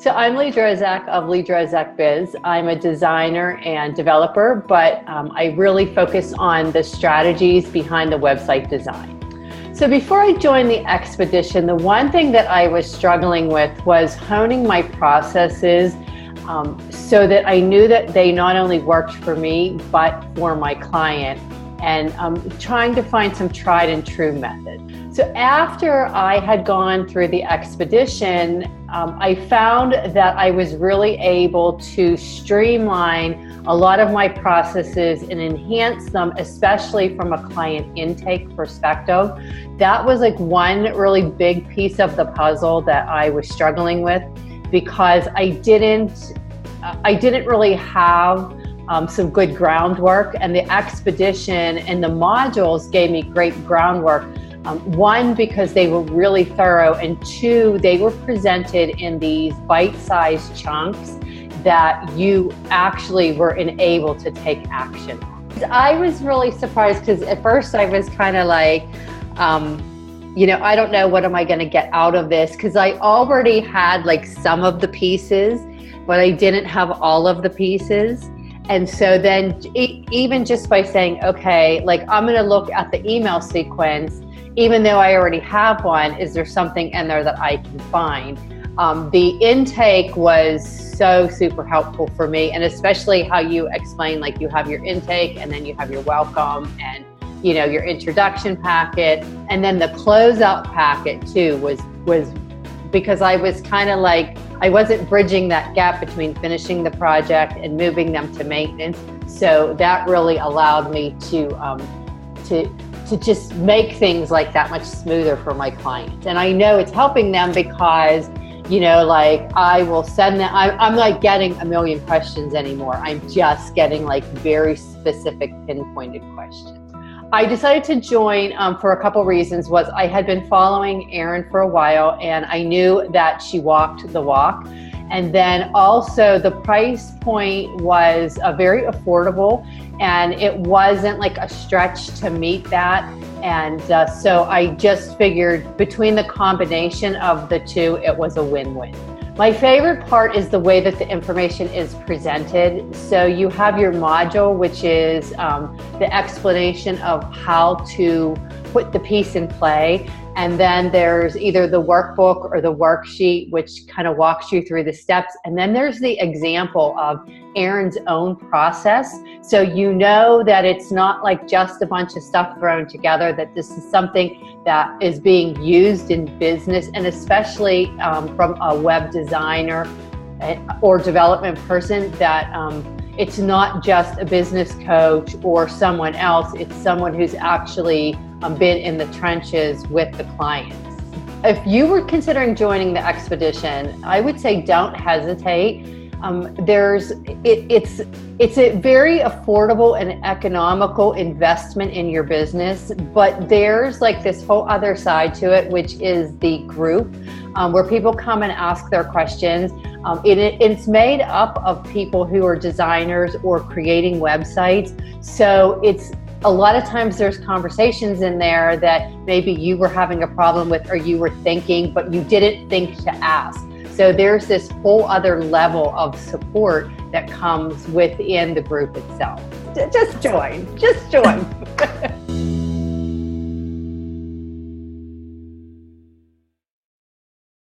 So I'm Lee Drozak of Lee Drozak Biz. I'm a designer and developer, but I really focus on the strategies behind the website design. So before I joined the expedition, the one thing that I was struggling with was honing my processes so that I knew that they not only worked for me, but for my client, and trying to find some tried and true method. So after I had gone through the expedition, I found that I was really able to streamline a lot of my processes and enhance them, especially from a client intake perspective. That was like one really big piece of the puzzle that I was struggling with, because I didn't really have some good groundwork, and the expedition and the modules gave me great groundwork. One, because they were really thorough, and two, they were presented in these bite-sized chunks that you actually were enabled to take action on. I was really surprised because at first I was kind of like, I don't know, what am I going to get out of this? Because I already had like some of the pieces, but I didn't have all of the pieces. And so then even just by saying, okay, like I'm going to look at the email sequence, even though I already have one, is there something in there that I can find? The intake was so super helpful for me, and especially how you explain, like you have your intake and then you have your welcome and your introduction packet, and then the closeout packet too was because I was kind of like, I wasn't bridging that gap between finishing the project and moving them to maintenance. So that really allowed me to just make things like that much smoother for my clients. And I know it's helping them because, like I will send them, I'm not getting a million questions anymore. I'm just getting like very specific pinpointed questions. I decided to join for a couple reasons. Was I had been following Erin for a while, and I knew that she walked the walk. And then also the price point was very affordable, and it wasn't like a stretch to meet that. And so I just figured between the combination of the two, it was a win-win. My favorite part is the way that the information is presented. So you have your module, which is the explanation of how to put the piece in play. And then there's either the workbook or the worksheet, which kind of walks you through the steps. And then there's the example of Erin's own process. So you know that it's not like just a bunch of stuff thrown together, that this is something that is being used in business, and especially from a web designer or development person, that it's not just a business coach or someone else, it's someone who's actually been in the trenches with the clients. If you were considering joining the expedition, I would say don't hesitate. It's a very affordable and economical investment in your business, but there's like this whole other side to it, which is the group where people come and ask their questions. It's made up of people who are designers or creating websites. So it's a lot of times there's conversations in there that maybe you were having a problem with, or you were thinking, but you didn't think to ask. So there's this whole other level of support that comes within the group itself. Just join.